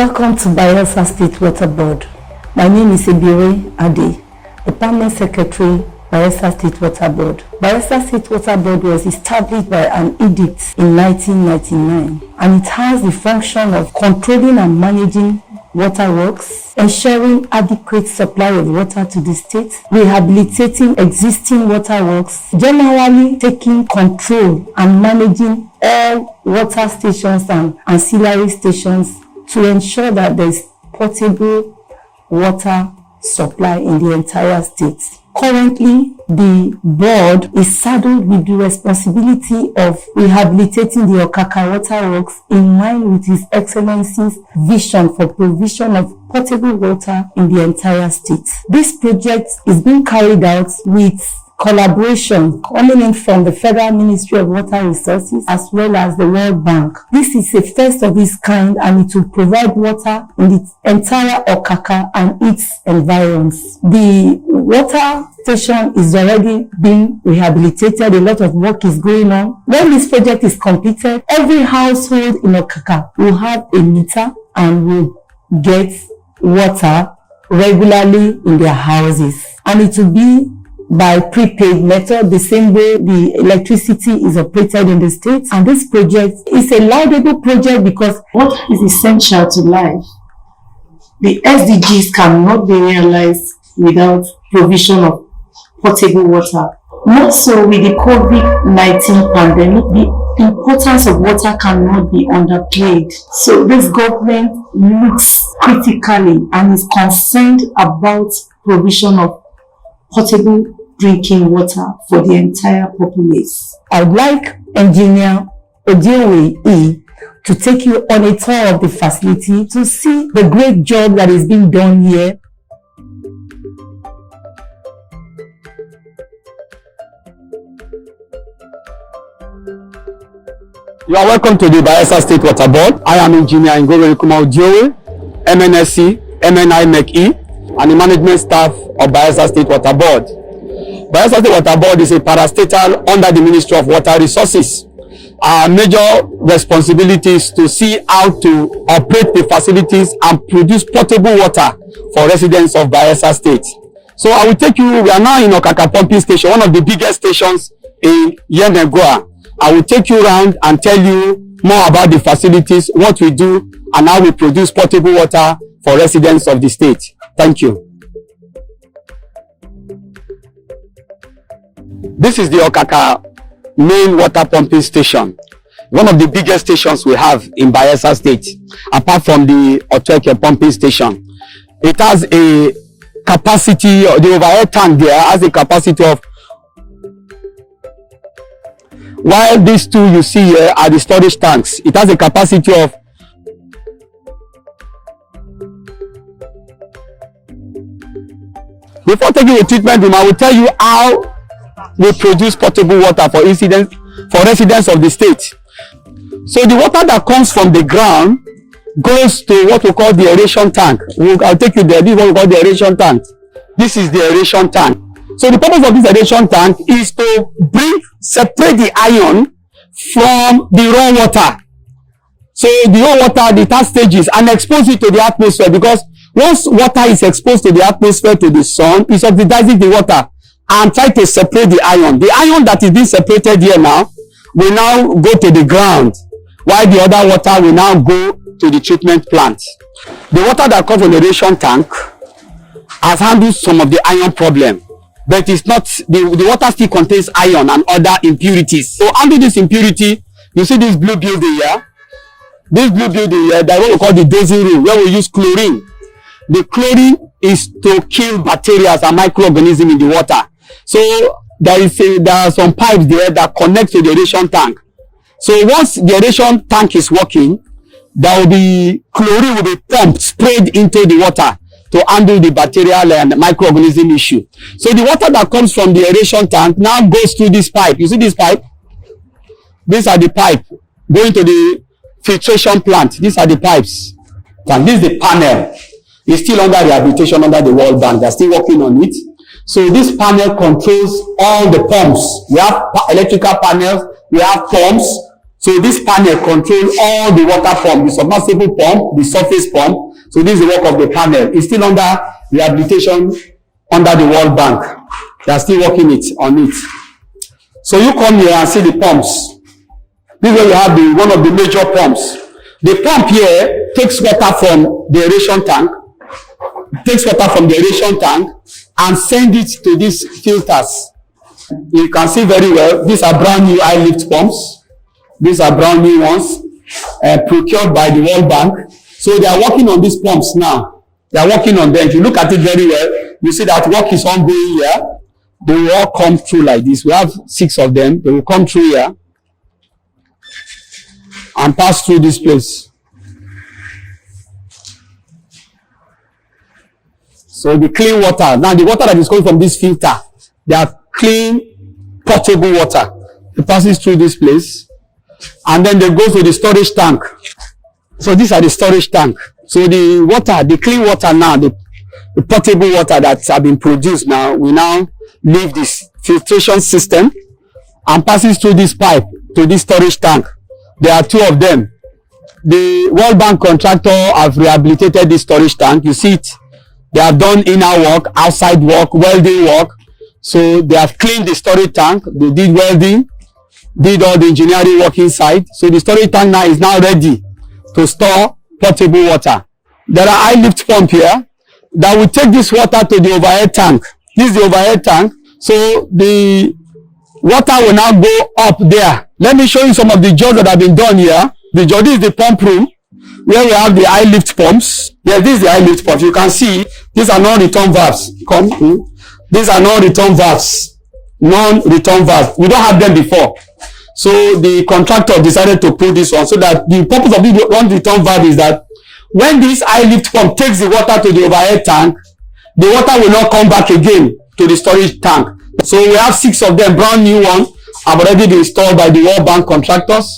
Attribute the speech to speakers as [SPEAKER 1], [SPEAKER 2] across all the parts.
[SPEAKER 1] Welcome to Bayelsa State Waterboard. My name is Ebire Ade, the Permanent Secretary, Bayelsa State Waterboard. Bayelsa State Waterboard was established by an edict in 1999, and it has the function of controlling and managing waterworks, ensuring adequate supply of water to the state, rehabilitating existing waterworks, generally taking control and managing all water stations and ancillary stations to ensure that there is potable water supply in the entire state. Currently, the board is saddled with the responsibility of rehabilitating the Okaka waterworks in line with His Excellency's vision for provision of potable water in the entire state. This project is being carried out with collaboration coming in from the Federal Ministry of Water Resources as well as the World Bank. This is a first of its kind, and it will provide water in the entire Okaka and its environs. The water station is already being rehabilitated. A lot of work is going on. When this project is completed, every household in Okaka will have a meter and will get water regularly in their houses. And it will be by prepaid method, the same way the electricity is operated in the state. And this project is a laudable project because what is essential to life, the SDGs cannot be realized without provision of potable water. More so with the COVID-19 pandemic, the importance of water cannot be underplayed. So this government looks critically and is concerned about provision of potable drinking water for the entire populace. I'd like Engineer Odiowe E to take you on a tour of the facility to see the great job that is being done here.
[SPEAKER 2] You are welcome to the Bayelsa State Waterboard. I am Engineer Odiowe, MNSC, MNI MEC-E, and the management staff of Bayelsa State Waterboard. Bayelsa State Waterboard is a parastatal under the Ministry of Water Resources. Our major responsibility is to see how to operate the facilities and produce potable water for residents of Bayelsa State. So I will take you, we are now in Okaka Pumping Station, one of the biggest stations in Yenegoa. I will take you around and tell you more about the facilities, what we do, and how we produce potable water for residents of the state. Thank you. This is the Okaka main water pumping station, one of the biggest stations we have in Bayelsa State, apart from the Otueke pumping station. It has a capacity, the overhead tank there has a capacity of, while these two you see here are the storage tanks, it has a capacity of Before taking a treatment room, I will tell you how we produce potable water for residents of the state. So the water that comes from the ground goes to what we call the aeration tank. I'll take you there. This is what we call the aeration tank. This is the aeration tank. So the purpose of this aeration tank is to separate the iron from the raw water. So the raw water, the third stages, and expose it to the atmosphere, because once water is exposed to the atmosphere, to the sun, it oxidizes the water and try to separate the iron. The iron that is being separated here now will now go to the ground, while the other water will now go to the treatment plant. The water that comes from the aeration tank has handled some of the iron problem, but it's not, the water still contains iron and other impurities. So under this impurity, you see this blue building here. This blue building here, that's what we call the dosing room, where we use chlorine. The chlorine is to kill bacteria and microorganisms in the water. So there are some pipes there that connect to the aeration tank. So once the aeration tank is working, there will be chlorine will be pumped, sprayed into the water to handle the bacterial and microorganism issue. So the water that comes from the aeration tank now goes through this pipe. You see this pipe? These are the pipe going to the filtration plant. These are the pipes. And this is the panel. It's still under rehabilitation under the World Bank. They're still working on it. So this panel controls all the pumps. We have electrical panels, we have pumps So this panel controls all the water pump, the submersible pump, the surface pump. So this is the work of the panel. It's still under rehabilitation under the World Bank. They are still working on it. So you come here and see the pumps. This is where you have one of the major pumps. The pump here takes water from the aeration tank, and sends it to these filters. You can see very well, these are brand new eye lift pumps. These are brand new ones, procured by the World Bank. So they are working on these pumps now. They are working on them. If you look at it very well, you see that work is ongoing here. They will all come through like this. We have 6 of them. They will come through here and pass through this place. So the clean water. Now the water that is coming from this filter, they are clean, potable water. It passes through this place. And then they go to the storage tank. So these are the storage tank. So the water, the clean water now, the potable water that have been produced now, we now leave this filtration system and passes through this pipe to this storage tank. There are 2 of them. The World Bank contractor have rehabilitated this storage tank. You see it. They have done inner work, outside work, welding work. So they have cleaned the storage tank. They did welding, did all the engineering work inside. So the storage tank now is now ready to store potable water. There are eye lift pump here that will take this water to the overhead tank. This is the overhead tank. So the water will now go up there. Let me show you some of the jobs that have been done here. This is the pump room where we have the eye lift pumps. Yeah, this is the eye lift pump. You can see these are non-return valves. These are non-return valves. Non-return valves. We don't have them before. So the contractor decided to put this one so that the purpose of the non-return valve is that when this eye lift pump takes the water to the overhead tank, the water will not come back again to the storage tank. So we have 6 of them, brand new ones, have already been installed by the World Bank contractors.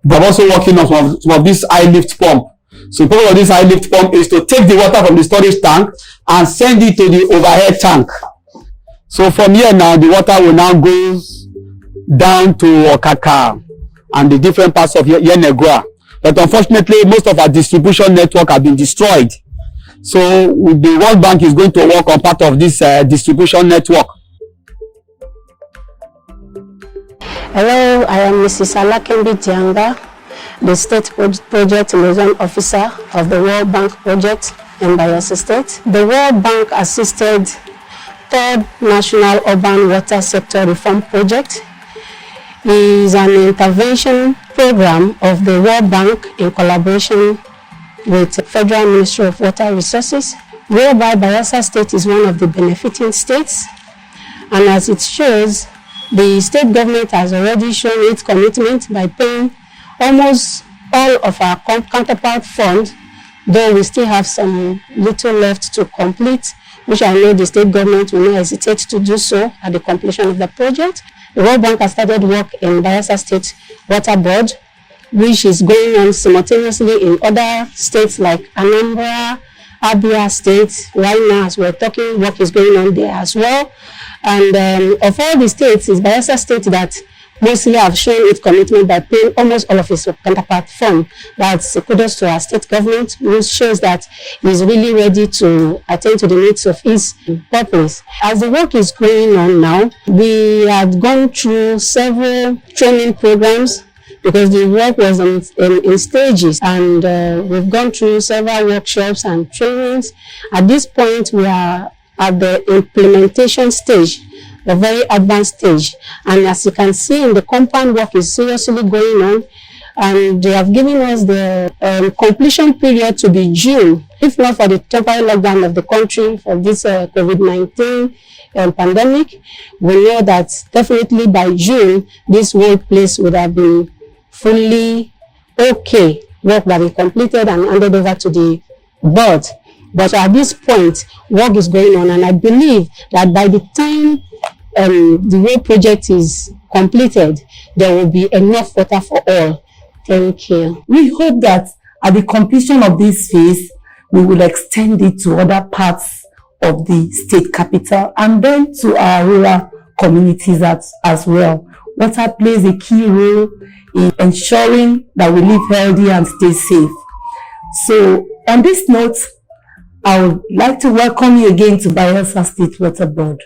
[SPEAKER 2] But also working on some of this eye lift pump. So the purpose of this eye lift pump is to take the water from the storage tank and send it to the overhead tank. So from here now, the water will now go down to Okaka and the different parts of Yenegua. But unfortunately, most of our distribution network have been destroyed. So the World Bank is going to work on part of this distribution network.
[SPEAKER 3] Hello, I am Mrs. Alakembi Tianga, the State Project Liaison Officer of the World Bank Project in Bayelsa State. The World Bank assisted 3rd National Urban Water Sector Reform Project. It is an intervention program of the World Bank in collaboration with the Federal Ministry of Water Resources, whereby Bayelsa State is one of the benefiting states. And as it shows, the state government has already shown its commitment by paying almost all of our counterpart funds, though we still have some little left to complete, which I know the state government will not hesitate to do so at the completion of the project. The World Bank has started work in Bayelsa State Waterboard, which is going on simultaneously in other states like Anambra, Abia State. Right now, as we're talking, work is going on there as well. And of all the states, it's Bayelsa State that mostly have shown its commitment by paying almost all of its counterpart fund. That's kudos to our state government, which shows that it is really ready to attend to the needs of its purpose. As the work is going on now, we have gone through several training programs because the work was in stages, and we've gone through several workshops and trainings. At this point, we are at the implementation stage, the very advanced stage. And as you can see, the compound work is seriously going on, and they have given us the completion period to be June. If not for the temporary lockdown of the country for this COVID-19 pandemic, we know that definitely by June, this whole place would have been fully okay, work that we completed and handed over to the board. But at this point, work is going on, and I believe that by the time the whole project is completed, there will be enough water for all. Thank you.
[SPEAKER 1] We hope that at the completion of this phase, we will extend it to other parts of the state capital and then to our rural communities as well. Water plays a key role in ensuring that we live healthy and stay safe. So on this note, I would like to welcome you again to Bayelsa State Water Board.